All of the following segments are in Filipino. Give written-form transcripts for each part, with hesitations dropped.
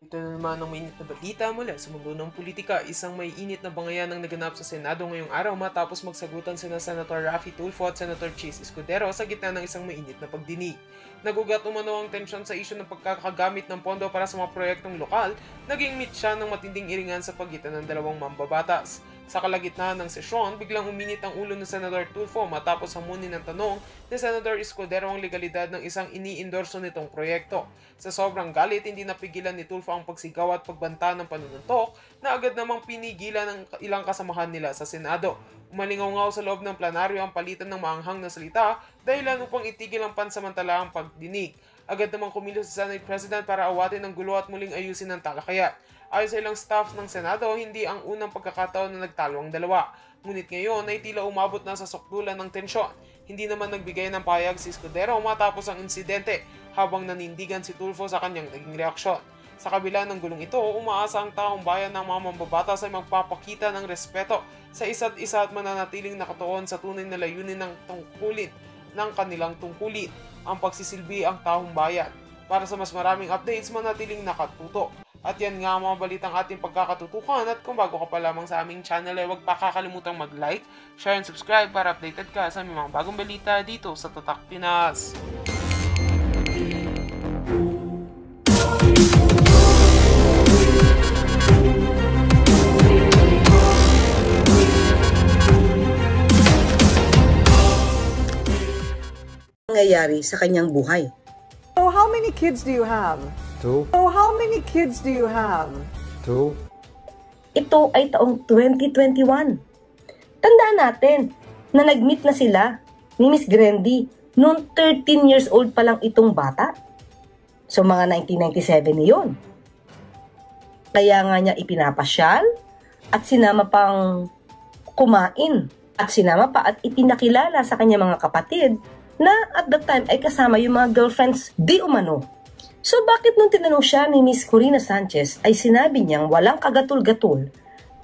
Ito na naman ang mainit na balita mula sa mundo ng politika. Isang may init na bangayan ang naganap sa Senado ngayong araw matapos magsagutan sina Senator Raffy Tulfo at Senator Chis Escudero sa gitna ng isang mainit na pagdinig. Nagugat umano ang tensyon sa isyu ng pagkakagamit ng pondo para sa mga proyektong lokal, naging meet siya ng matinding iringan sa pagitan ng dalawang mambabatas. Sa kalagitnaan ng sesyon, biglang uminit ang ulo ni Senator Tulfo matapos hamunin ng tanong ni Senator Escudero ang legalidad ng isang ini-endorso nitong proyekto. Sa sobrang galit, hindi napigilan ni Tulfo ang pagsigaw at pagbanta ng panununtok na agad namang pinigilan ng ilang kasamahan nila sa Senado. Umalingaw-ngaw sa loob ng planaryo ang palitan ng maanghang na salita dahilan upang itigil ang pansamantalaang pagdinig. Agad namang kumilos si Senate President para awatin ang gulo at muling ayusin ang talakayan. Ayon sa ilang staff ng Senado, hindi ang unang pagkakataon na nagtalo ang dalawa. Ngunit ngayon ay tila umabot na sa sukdulan ng tensyon. Hindi naman nagbigay ng payag si Escudero matapos ang insidente habang nanindigan si Tulfo sa kanyang naging reaksyon. Sa kabila ng gulong ito, umaasa ang taong bayan ng mga mambabatas ay magpapakita ng respeto sa isa't isa at mananatiling nakatuon sa tunay na layunin ng tungkulin ng kanilang tungkulin, ang pagsisilbi ang taong bayan. Para sa mas maraming updates, manatiling nakatuto. At yan nga ang mga balitang ating pagkakatutukan, at kung bago ka pa lamang sa aming channel ay huwag pa kakalimutang mag-like, share and subscribe para updated ka sa aming mga bagong balita dito sa Tatak Pinas. Nangyayari sa kanyang buhay. So how many kids do you have? 2. So how many kids do you have? 2. Ito ay taong 2021. Tandaan natin na nag-meet na sila ni Miss Grandy noong 13 years old pa lang itong bata. So mga 1997 yun. Kaya nga niya ipinapasyal at sinama pang kumain at sinama pa at ipinakilala sa kanya mga kapatid na at that time ay kasama yung mga girlfriends di umano. So bakit nung tinanong siya ni Miss Corina Sanchez ay sinabi niyang walang kagatul-gatul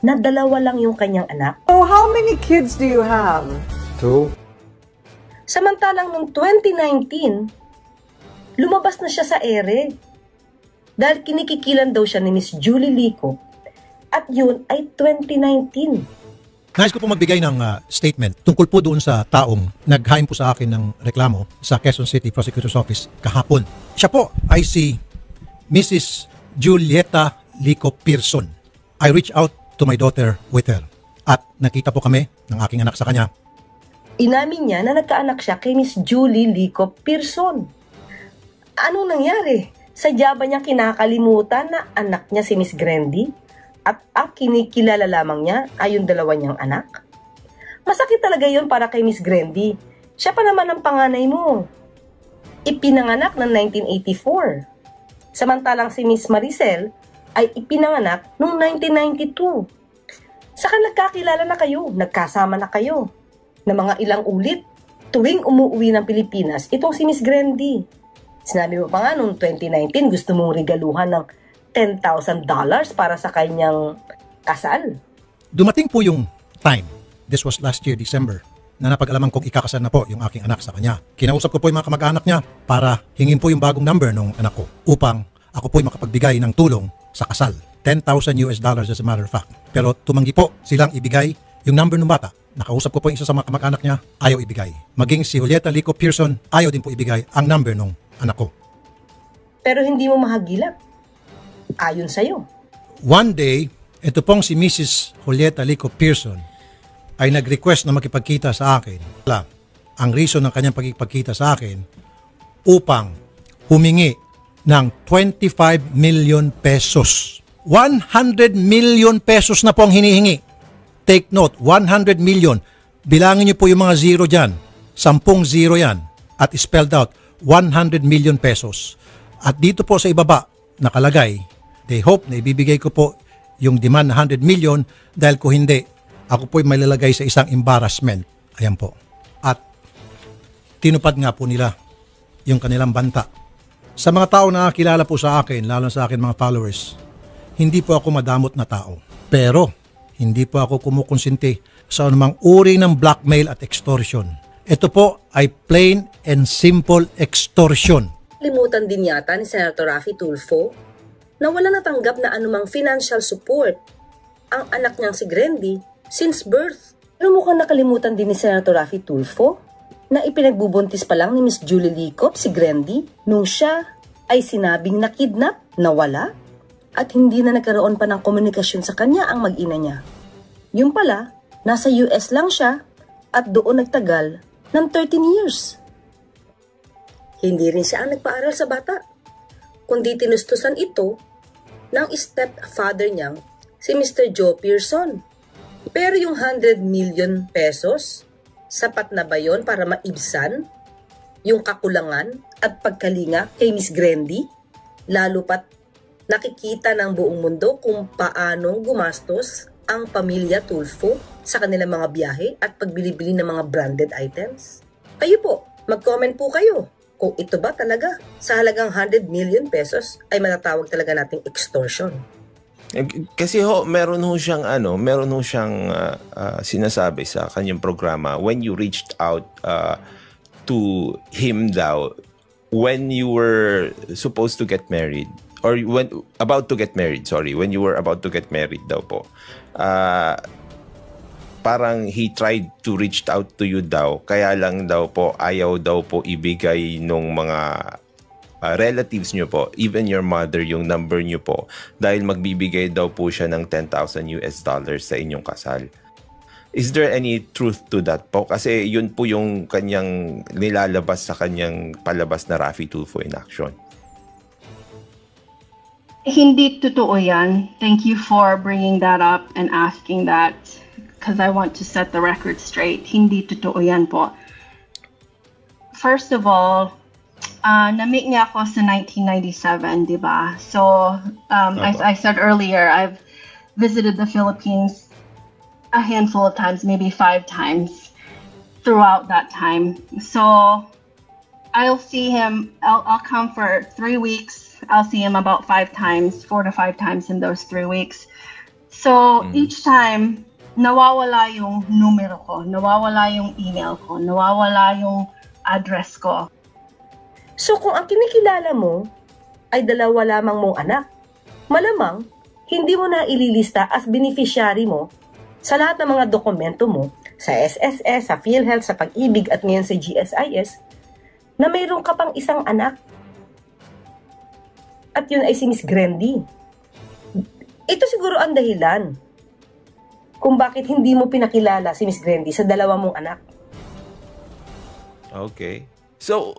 na dalawa lang yung kanyang anak? So how many kids do you have? 2. Samantalang noong 2019, lumabas na siya sa ere dahil kinikikilan daw siya ni Miss Julie Lico at yun ay 2019. Nais ko po magbigay ng statement tungkol po doon sa taong naghain po sa akin ng reklamo sa Quezon City Prosecutor's Office kahapon. Siya po ay si Mrs. Julieta Lico Pearson. I reached out to my daughter with her at nakita po kami ng aking anak sa kanya. Inamin niya na nagkaanak siya kay Miss Julie Lico Pearson. Anong nangyari? Sadya ba niya kinakalimutan na anak niya si Miss Grandy? At ang kinikilala lamang niya ay yung dalawa niyang anak? Masakit talaga yun para kay Miss Grandy. Siya pa naman ang panganay mo. Ipinanganak ng 1984. Samantalang si Miss Maricel ay ipinanganak noong 1992. Saka nagkakilala na kayo, nagkasama na kayo. Na mga ilang ulit, tuwing umuwi ng Pilipinas, itong si Miss Grandy. Sinabi mo pa nga noong 2019, gusto mong regaluhan ng $10,000 para sa kanyang kasal. Dumating po yung time, this was last year, December, na napag-alaman kong ikakasal na po yung aking anak sa kanya. Kinausap ko po yung mga kamag-anak niya para hingin po yung bagong number ng anak ko upang ako po yung makapagbigay ng tulong sa kasal. $10,000 as a matter of fact. Pero tumanggi po silang ibigay yung number ng bata. Nakausap ko po yung isa sa mga kamag-anak niya, ayaw ibigay. Maging si Julieta Lico Pearson, ayaw din po ibigay ang number ng anak ko. Pero hindi mo mahagilap. Ayon sa'yo. One day, ito pong si Mrs. Julieta Lico Pearson ay nag-request na makipagkita sa akin. Ang reason ng kanyang pagkipagkita sa akin upang humingi ng 25 million pesos. 100 million pesos na po ang hinihingi. Take note, 100 million. Bilangin niyo po yung mga zero dyan. 10 zero yan. At spelled out, 100 million pesos. At dito po sa ibaba, nakalagay, they hope na ibibigay ko po yung demand na 100 million dahil kung hindi, ako po ay malalagay sa isang embarrassment. Ayan po. At tinupad nga po nila yung kanilang banta. Sa mga tao na kilala po sa akin, lalo sa akin mga followers, hindi po ako madamot na tao. Pero, hindi po ako kumukonsinti sa anumang uri ng blackmail at extortion. Ito po ay plain and simple extortion. Limutan din yata ni Senator Raffy Tulfo na wala natanggap na anumang financial support ang anak niyang si Grendy since birth. Pero mukhang nakalimutan din ni Senator Raffy Tulfo na ipinagbubuntis pa lang ni Miss Julie Licop si Grendy nung siya ay sinabing nakidnap, nawala, at hindi na nagkaroon pa ng komunikasyon sa kanya ang mag-ina niya. Yung pala, nasa US lang siya at doon nagtagal ng 13 years. Hindi rin siya ang nagpaaral sa bata, kundi tinustusan ito ng stepfather niyang si Mr. Joe Pearson. Pero yung 100 million pesos, sapat na ba yon para maibsan yung kakulangan at pagkalinga kay Miss Grendy? Lalo pat nakikita ng buong mundo kung paano gumastos ang pamilya Tulfo sa kanilang mga biyahe at pagbili-bili ng mga branded items. Kayo po, mag-comment po kayo kung ito ba talaga sa halagang 100 million pesos ay matatawag talaga nating extortion. Kasi meron ho siyang sinasabi sa kanyang programa when you reached out to him daw when you were supposed to get married or when about to get married, when you were about to get married daw po. Parang he tried to reach out to you daw, kaya lang daw po ayaw daw po ibigay nung mga relatives nyo po, even your mother, yung number nyo po, dahil magbibigay daw po siya ng $10,000 sa inyong kasal. Is there any truth to that po? Kasi yun po yung kanyang nilalabas sa kanyang palabas na Raffy Tulfo in Action. Hindi totoo yan. Thank you for bringing that up and asking that because I want to set the record straight. Hindi totoo yan po. First of all, na-meet niya ako sa 1997, di ba? So, as I said earlier, I've visited the Philippines a handful of times, maybe 5 times throughout that time. So, I'll see him, I'll come for 3 weeks. I'll see him about 5 times, 4 to 5 times in those 3 weeks. So, each time, nawawala yung numero ko, nawawala yung email ko, nawawala yung address ko. So kung ang kinikilala mo ay dalawa lamang mong anak, malamang hindi mo na ililista as beneficiary mo sa lahat ng mga dokumento mo sa SSS, sa PhilHealth, sa Pag-ibig at ngayon sa GSIS na mayroon ka pang isang anak. At yun ay si Miss Grendy. Ito siguro ang dahilan kung bakit hindi mo pinakilala si Miss Grendy sa dalawa mong anak. Okay. So,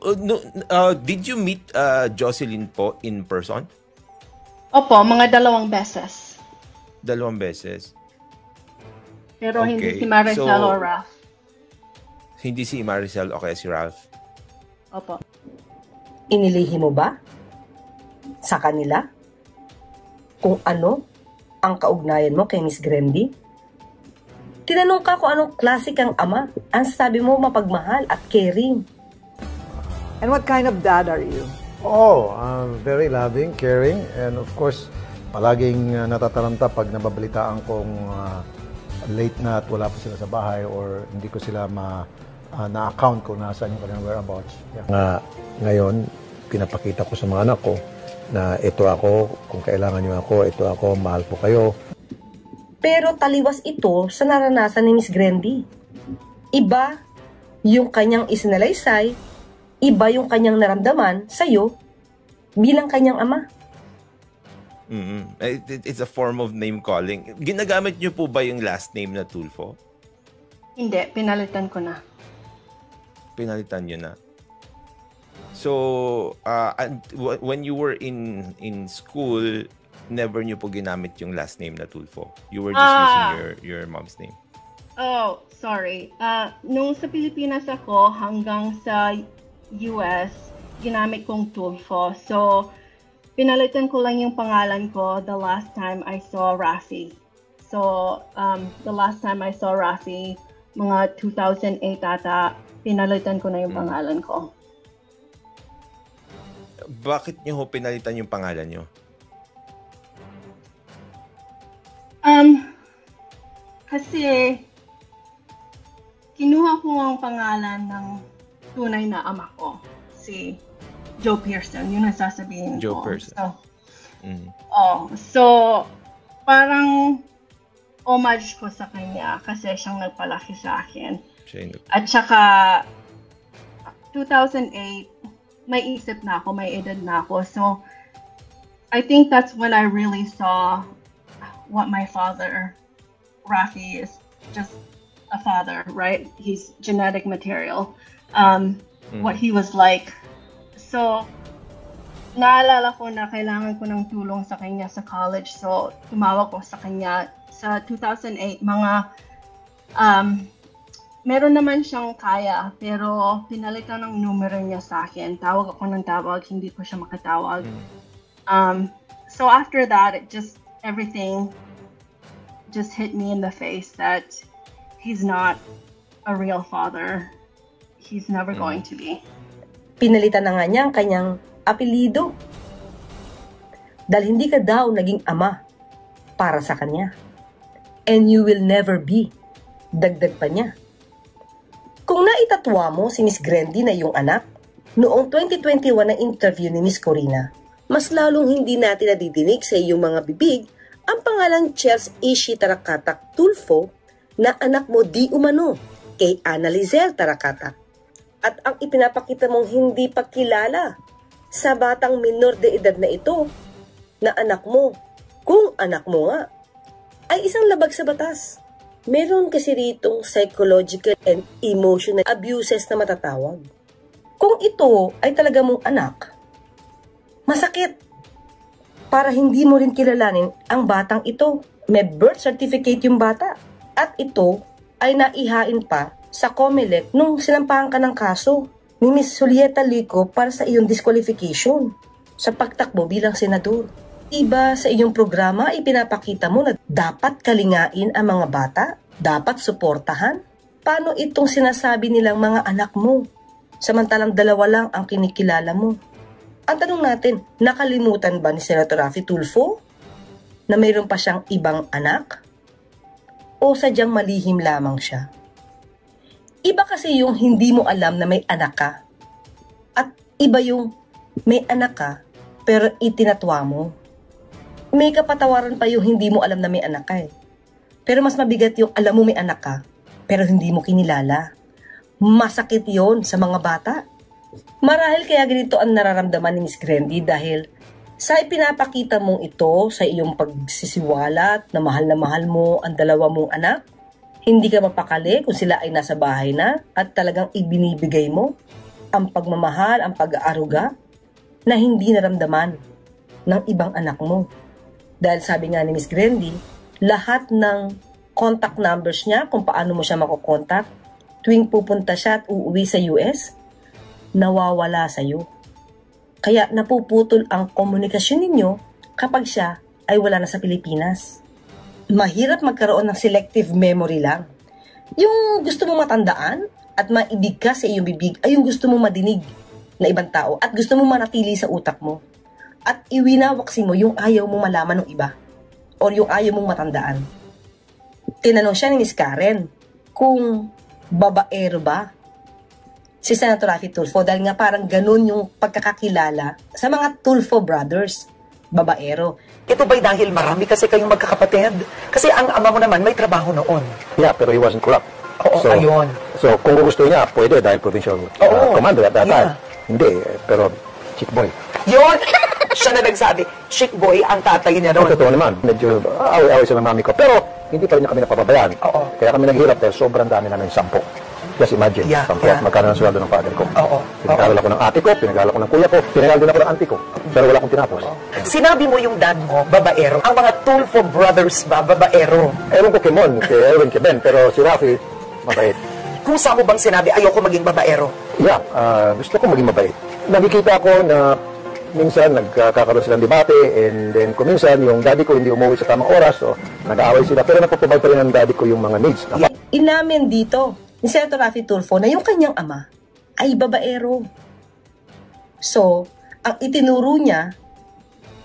did you meet Jocelyn po in person? Opo, mga 2 beses. 2 beses? Pero Okay. hindi si Maricel o Ralph. Hindi si Maricel o kaya si Ralph? Opo. Inilihi mo ba sa kanila kung ano ang kaugnayan mo kay Miss Grendy? Tinanong ka kung anong klase kang ama. Ang sabi mo mapagmahal at caring. And what kind of dad are you? Oh, very loving, caring, and of course, palaging natataranta pag nababalitaan kong late na at wala pa sila sa bahay or hindi ko sila na-account kung nasaan yung kanilang whereabouts. Yeah. Ngayon, pinapakita ko sa mga anak ko na ito ako, kung kailangan niyo ako, ito ako, mahal po kayo. Pero taliwas ito sa naranasan ni Miss Grendy. Iba yung kanyang isinalaysay, iba yung kanyang naramdaman sa'yo bilang kanyang ama. It's a form of name calling. Ginagamit niyo po ba yung last name na Tulfo? Hindi, pinalitan ko na. Pinalitan niyo na. So, when you were in school, never niyo po ginamit yung last name na Tulfo. You were just using your mom's name. Oh, sorry. Nung sa Pilipinas ako hanggang sa US, ginamit kong Tulfo. So, pinalitan ko lang yung pangalan ko the last time I saw Raffy. So, the last time I saw Raffy, mga 2008 ata, pinalitan ko na yung pangalan ko. Bakit niyo ho pinalitan yung pangalan niyo? Kasi kinuha ko ang pangalan ng tunay na ama ko, si Joe Pearson. Yun ang sasabihin Joe ko. Pearson. So, So, parang homage ko sa kanya kasi siyang nagpalaki sa akin. At saka, 2008, may isip na ako, may edad na ako. So, I think that's when I really saw what my father, Rafi, is just a father, right? He's genetic material. What he was like. So, naalala ko na kailangan ko ng tulong sa kanya sa college. So, tumawag ko sa kanya. Sa 2008, meron naman siyang kaya, pero pinalitan ng numero niya sa akin. Tawag ako ng tawag, hindi ko siya makatawag. So after that, everything just hit me in the face that he's not a real father. He's never going to be. Pinalitan na nga niya ang kanyang apelido. Dahil hindi ka daw naging ama para sa kanya. And you will never be. Dagdag pa niya. Kung naitatwa mo si Miss Grendy na iyong anak, noong 2021 na interview ni Miss Corina, mas lalong hindi natin nadidinig sa iyong mga bibig ang pangalang Chels Ishi Tarakatak Tulfo na anak mo di umano kay Ana Lizelle Tarakatak. At ang ipinapakita mong hindi pa kilala sa batang minor de edad na ito na anak mo, kung anak mo nga, ay isang labag sa batas. Meron kasi ritong psychological and emotional abuses na matatawag. Kung ito ay talaga mong anak, masakit. Para hindi mo rin kilalanin ang batang ito. May birth certificate yung bata. At ito ay naihain pa sa COMELEC nung sinampahan ka ng kaso ni Miss Julieta Lico para sa iyong disqualification sa pagtakbo bilang senador. Iba sa iyong programa ipinapakita mo na dapat kalingain ang mga bata, dapat suportahan. Paano itong sinasabi nilang mga anak mo? Samantalang dalawa lang ang kinikilala mo. Ang tanong natin, nakalimutan ba ni Senator Rafi Tulfo na mayroon pa siyang ibang anak? O sadyang malihim lamang siya? Iba kasi yung hindi mo alam na may anak ka. At iba yung may anak ka pero itinatwa mo. May kapatawaran pa yung hindi mo alam na may anak ka eh. Pero mas mabigat yung alam mo may anak ka pero hindi mo kinilala. Masakit yon sa mga bata. Marahil kaya ganito ang nararamdaman ni Miss Grendy dahil sa ipinapakita mong ito sa iyong pagsisiwalat na mahal mo ang dalawa mong anak, hindi ka mapakali kung sila ay nasa bahay na at talagang ibinibigay mo ang pagmamahal, ang pag-aaruga na hindi naramdaman ng ibang anak mo. Dahil sabi nga ni Miss Grendy, lahat ng contact numbers niya kung paano mo siya makokontak tuwing pupunta siya at uuwi sa US, nawawala sa iyo. Kaya napuputol ang komunikasyon ninyo kapag siya ay wala na sa Pilipinas. Mahirap magkaroon ng selective memory lang. Yung gusto mo matandaan at maibigkas sa iyong bibig ay yung gusto mo madinig na ibang tao at gusto mo manatili sa utak mo. At iwinawaksi mo yung ayaw mo malaman ng iba or yung ayaw mong matandaan. Tinanong siya ni Miss Karen kung babaero ba si Senator Rafi Tulfo dahil nga parang ganun yung pagkakakilala sa mga Tulfo brothers, babaero. Ito ba'y dahil marami kasi kayong magkakapatid? Kasi ang ama mo naman may trabaho noon. Yeah, pero he wasn't corrupt. Oo, ayun. So, kung gusto niya, pwede dahil provincial commander at that time. Hindi, pero chick boy. Yun! Siya na nagsabi, chick boy ang tatay niya Ang noon. totoo naman, medyo away-away sa mami ko. Pero, hindi pa rin niya kami napapabayaan. Oo. Kaya kami naghirap dahil sobrang dami namin 10. Just imagine, 10 at magkano ng sweldo ng father ko. Oo. Pinag-aral ako ng ate ko, pinag-aral ako ng kuya ko, pinag-aral din ako ng auntie ko. Pero wala akong tinapos. Sinabi mo yung dad mo, babaero. Ang mga Tulfo brothers ba, babaero? Ewan ko kay Mon, kay Erwin, kay Ben, pero si Rafi, mabait. Kung saan mo bang sinabi, ayoko maging babaero? Yeah, gusto ko maging mabait. Nakikita ko na minsan nagkakaroon silang debate and then kung minsan yung daddy ko hindi umuwi sa tamang oras so nag-aaway sila pero napapabay pa rin ng daddy ko yung mga needs. Inamin dito ni Senator Rafi Tulfo na yung kanyang ama ay babaero. So, ang itinuro niya,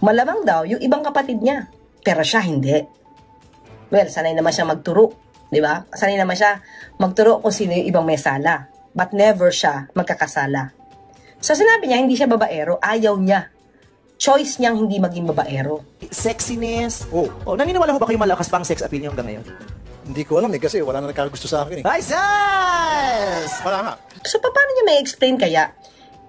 malamang daw yung ibang kapatid niya. Pero siya hindi. Well, sanay naman siya magturo. Di ba? Sanay naman siya magturo kung sino yung ibang may sala. But never siya magkakasala. So, sinabi niya, hindi siya babaero, ayaw niya choice niyang hindi maging babaero. Sexiness. Oh. Naniniwala ho ba kayo malakas pa ang sex appeal niyo hanggang ngayon? Hindi ko alam kasi wala na nagkagusto sa akin Ay, sis! Wala nga. So, paano niya may explain kaya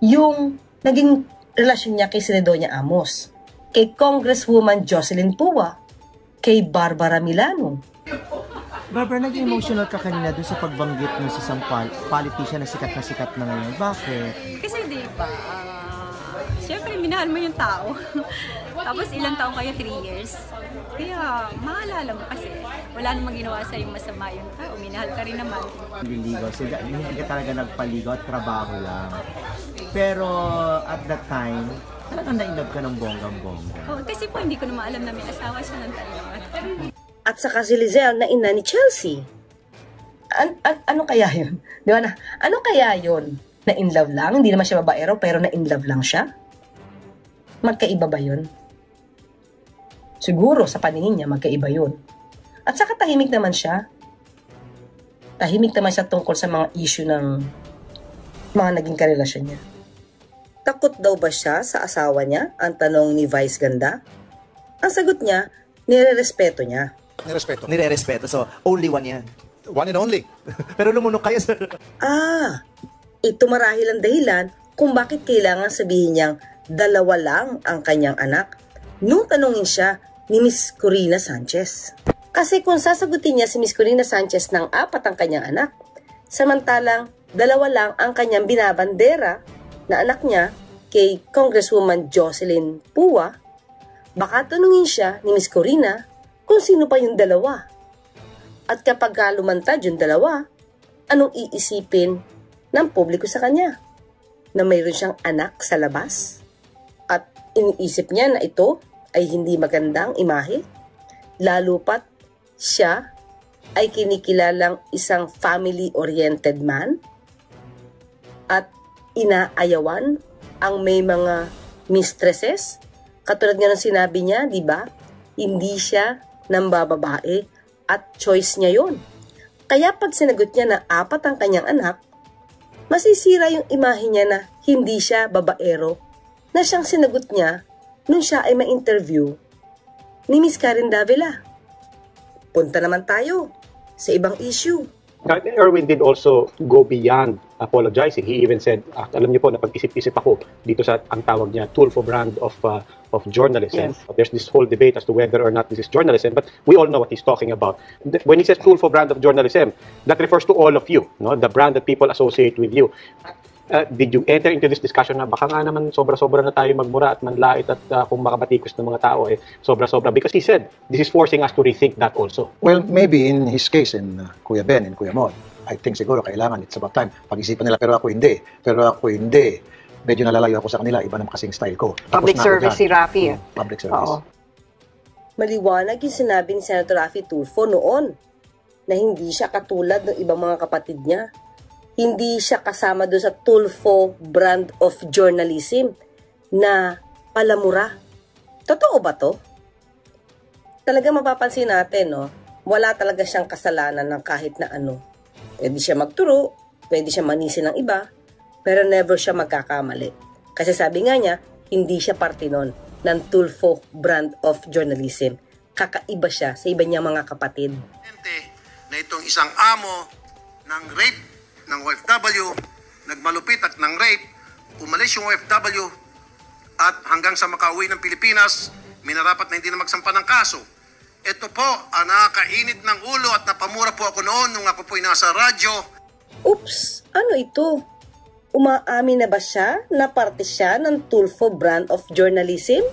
yung naging relasyon niya kay Senadonia Amos, kay Congresswoman Jocelyn Pua, kay Barbara Milano? Barbara, naging emotional ka kanina doon sa pagbanggit mo sa isang politician na sikat na ngayon. Bakit? Kasi di ba, siyempre minahal mo yung tao. Tapos ilang taong kayo, 3 years. Kaya maalala mo kasi wala namang ginawa sa yung masama yung tao. Minahal ka rin naman. Nililigaw sila. Hindi ka talaga nagpaligaw at trabaho lang. Pero at that time, talagang na-inlove ka ng bonggang-bongga. Oh, kasi po hindi ko naman alam na may asawa siya ng talaga. At saka si Lizelle na ina ni Chelsea. Ano kaya yun? Di ba na? Ano kaya yun? Na in love lang? Hindi naman siya babaero pero na in love lang siya? Magkaiba ba yun? Siguro sa paningin niya magkaiba yun. At saka tahimik naman siya. Tahimik naman siya tungkol sa mga issue ng mga naging karelasyon niya. Takot daw ba siya sa asawa niya? Ang tanong ni Vice Ganda. Ang sagot niya, nire-respeto niya. Nire-respeto. So, only one yan. One and only. Pero lumunok kayo, sir. Ito marahil ang dahilan kung bakit kailangan sabihin niyang dalawa lang ang kanyang anak nung tanungin siya ni Miss Corina Sanchez. Kasi kung sasagutin niya si Miss Corina Sanchez ng 4 ang kanyang anak, samantalang 2 lang ang kanyang binabandera na anak niya kay Congresswoman Jocelyn Pua, baka tanungin siya ni Miss Corina kung sino pa yung 2. At kapag lumantad yung 2, anong iisipin ng publiko sa kanya? Na mayroon siyang anak sa labas? At iniisip niya na ito ay hindi magandang imahe? Lalo pat siya ay kinikilalang isang family-oriented man? At inaayawan ang may mga mistresses? Katulad nga ng sinabi niya, di ba? Hindi siya nambababae at choice niya yon. Kaya pag sinagot niya na 4 ang kanyang anak, masisira yung imahe niya na hindi siya babaero na siyang sinagot niya nung siya ay ma-interview ni Miss Karen Davila. Punta naman tayo sa ibang issue. Erwin did also go beyond apologizing. He even said, alam niyo po, napag-isip-isip ako dito sa ang tawag niya, Tulfo brand of journalism. Yes. There's this whole debate as to whether or not this is journalism, but we all know what he's talking about. When he says Tulfo brand of journalism, that refers to all of you, no? The brand that people associate with you. Did you enter into this discussion na baka nga naman sobra-sobra na tayo magmura at manlait at kung makabatikos ng mga tao, sobra-sobra? Because he said, this is forcing us to rethink that also. Well, maybe in his case, in Kuya Ben and Kuya Mon, I think siguro kailangan, it's about time. Pag-isipan nila, pero ako hindi. Medyo nalalayo ako sa kanila, iba naman kasing style ko. Public service si Rafi. Public service. Oo. Maliwanag yung sinabi ni Senator Rafi Tulfo noon na hindi siya katulad ng ibang mga kapatid niya. Hindi siya kasama doon sa Tulfo brand of journalism na palamura. Totoo ba to? Talaga mapapansin natin, no? Wala talaga siyang kasalanan ng kahit na ano. Pwede siya magturo, pwede siya manisin ng iba, pero never siya magkakamali. Kasi sabi nga niya, hindi siya parte nun ng Tulfo brand of journalism. Kakaiba siya sa iba niyang mga kapatid. Na itong isang amo ng rape ng OFW, nagmalupit at ng rape, umalis yung OFW at hanggang sa makauwi ng Pilipinas, minarapat na hindi na magsampa ng kaso. Ito po ang nakakainit ng ulo at napamura po ako noon nung ako po'y nasa radyo. Oops! Ano ito? Umaamin na ba siya na parte siya ng Tulfo brand of journalism?